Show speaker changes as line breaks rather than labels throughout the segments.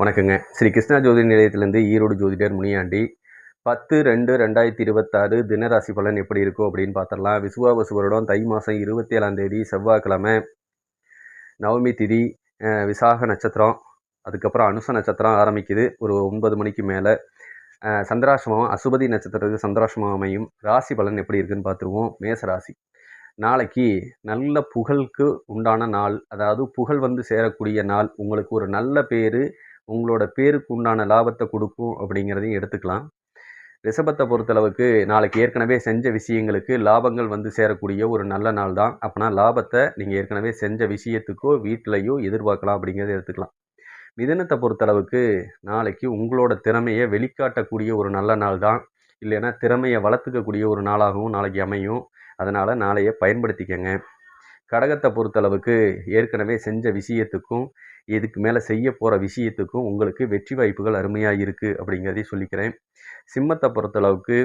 வணக்கங்க. ஸ்ரீ கிருஷ்ணா ஜோதி நிலையத்திலேருந்து ஈரோடு ஜோதிடர் முனியாண்டி. 10/2/2026 தினராசி பலன் எப்படி இருக்கும் அப்படின்னு பார்த்துடலாம். விசுவாவசு வருடம் தை மாதம் 27ஆம் தேதி செவ்வாய்க்கிழமை, நவமி திதி, விசாக நட்சத்திரம், அதுக்கப்புறம் அனுச நட்சத்திரம் ஆரம்பிக்குது ஒரு 9 மணிக்கு மேலே. சந்திராசிரமம் அசுபதி நட்சத்திரத்துக்கு சந்திராசிரமம் அமையும். ராசி பலன் எப்படி இருக்குன்னு பார்த்துருவோம். மேச ராசி. நாளைக்கு நல்ல புகழுக்கு உண்டான நாள், அதாவது புகழ் வந்து சேரக்கூடிய நாள். உங்களுக்கு ஒரு நல்ல பேர், உங்களோட பேருக்கு உண்டான லாபத்தை கொடுக்கும் அப்படிங்கிறதையும் எடுத்துக்கலாம். ரிஷபத்தை பொறுத்தளவுக்கு நாளைக்கு ஏற்கனவே செஞ்ச விஷயங்களுக்கு லாபங்கள் வந்து சேரக்கூடிய ஒரு நல்ல நாள் தான். அப்போனா லாபத்தை நீங்கள் ஏற்கனவே செஞ்ச விஷயத்துக்கோ வீட்டிலையோ எதிர்பார்க்கலாம் அப்படிங்கிறத எடுத்துக்கலாம். மிதுனத்தை பொறுத்தளவுக்கு நாளைக்கு உங்களோட திறமையை வெளிக்காட்டக்கூடிய ஒரு நல்ல நாள் தான். இல்லைன்னா திறமையை வளர்த்துக்கக்கூடிய ஒரு நாளாகவும் நாளைக்கு அமையும். அதனால் நாளைய பயன்படுத்திக்கங்க. கடகத்தை பொறுத்தளவுக்கு ஏற்கனவே செஞ்ச விஷயத்துக்கும் இதுக்கு மேலே செய்ய போகிற விஷயத்துக்கும் உங்களுக்கு வெற்றி வாய்ப்புகள் அருமையாக இருக்குது அப்படிங்கிறதையும் சொல்லிக்கிறேன். சிம்மத்தை பொறுத்தளவுக்கு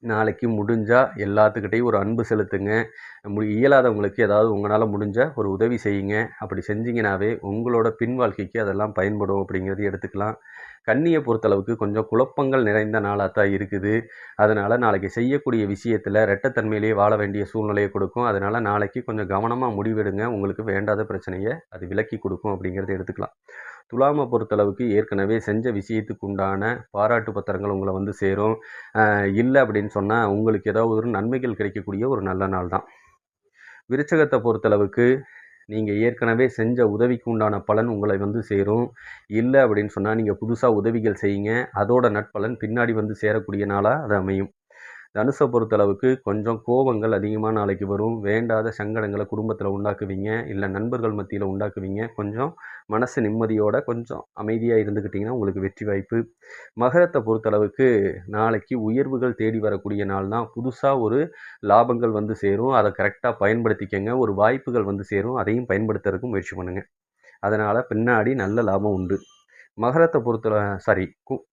நாளைக்கு முடிஞ்சால் எல்லாத்துக்கிட்டையும் ஒரு அன்பு செலுத்துங்க. இயலாதவங்களுக்கு ஏதாவது உங்களால் முடிஞ்ச ஒரு உதவி செய்யுங்க. அப்படி செஞ்சிங்கனாவே உங்களோட பின் வாழ்க்கைக்கு அதெல்லாம் பயன்படும் அப்படிங்கிறதையும் எடுத்துக்கலாம். கன்னியை பொறுத்தளவுக்கு கொஞ்சம் குழப்பங்கள் நிறைந்த நாளாக தான் இருக்குது. அதனால் நாளைக்கு செய்யக்கூடிய விஷயத்தில் ரெட்டத்தன்மையிலேயே வாழ வேண்டிய சூழ்நிலையை கொடுக்கும். அதனால் நாளைக்கு கொஞ்சம் கவனமாக முடிவெடுங்க. உங்களுக்கு வேண்டாத பிரச்சனையை அது விலக்கி கொடுக்கும் அப்படிங்கிறத எடுத்துக்கலாம். துலாமை பொறுத்தளவுக்கு ஏற்கனவே செஞ்ச விஷயத்துக்கு உண்டான பாராட்டு பத்திரங்கள் உங்களை வந்து சேரும். இல்லை அப்படின்னு சொன்னால் உங்களுக்கு ஏதாவது ஒரு நன்மைகள் கிடைக்கக்கூடிய ஒரு நல்ல நாள் தான். விருச்சகத்தை பொறுத்தளவுக்கு நீங்கள் ஏற்கனவே செஞ்ச உதவிக்கு உண்டான பலன் உங்களை வந்து சேரும். இல்லை அப்படின்னு சொன்னால் நீங்கள் புதுசாக உதவிகள் செய்யுங்க. அதோட நட்பலன் பின்னாடி வந்து சேரக்கூடிய நாளாக அது அமையும். தனுசை பொறுத்தளவுக்கு கொஞ்சம் கோபங்கள் அதிகமாக நாளைக்கு வரும். வேண்டாத சங்கடங்களை குடும்பத்தில் உண்டாக்குவீங்க. இல்லை நண்பர்கள் மத்தியில் உண்டாக்குவீங்க. கொஞ்சம் மனசு நிம்மதியோட கொஞ்சம் அமைதியாக இருந்துக்கிட்டிங்கன்னா உங்களுக்கு வெற்றி வாய்ப்பு. மகரத்தை பொறுத்தளவுக்கு நாளைக்கு உயர்வுகள் தேடி வரக்கூடிய நாள் தான். புதுசாக ஒரு லாபங்கள் வந்து சேரும். அதை கரெக்டாக பயன்படுத்திக்கங்க. ஒரு வாய்ப்புகள் வந்து சேரும். அதையும் பயன்படுத்துறதுக்கும் முயற்சி பண்ணுங்கள். அதனால் பின்னாடி நல்ல லாபம் உண்டு. மகரத்தை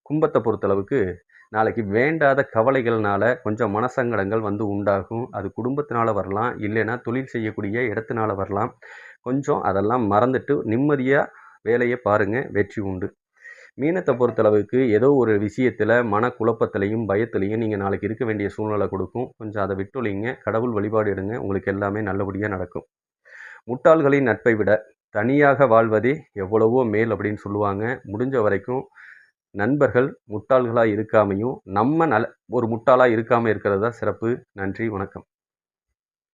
கும்பத்தை பொறுத்தளவுக்கு நாளைக்கு வேண்டாத கவலைகள்னால கொஞ்சம் மனசங்கடங்கள் வந்து உண்டாகும். அது குடும்பத்தினால வரலாம், இல்லைன்னா தொழில் செய்யக்கூடிய இடத்தினால வரலாம். கொஞ்சம் அதெல்லாம் மறந்துட்டு நிம்மதியாக வேலையை பாருங்கள், வெற்றி உண்டு. மீனத்தை பொறுத்தளவுக்கு ஏதோ ஒரு விஷயத்தில் மனக்குழப்பத்திலையும் பயத்திலையும் நீங்கள் நாளைக்கு இருக்க வேண்டிய சூழ்நிலை கொடுக்கும். கொஞ்சம் அதை விட்டொழிங்க. கடவுள் வழிபாடு எடுங்க. உங்களுக்கு எல்லாமே நல்லபடியாக நடக்கும். முட்டாள்களின் நட்பை விட தனியாக வாழ்வதே எவ்வளவோ மேல் அப்படின்னு சொல்லுவாங்க. முடிஞ்ச வரைக்கும் நண்பர்கள் முட்டாள்களாக இருக்காமையும் நம்ம ஒரு முட்டாளாக இருக்காமல் இருக்கிறது தான் சிறப்பு. நன்றி, வணக்கம்.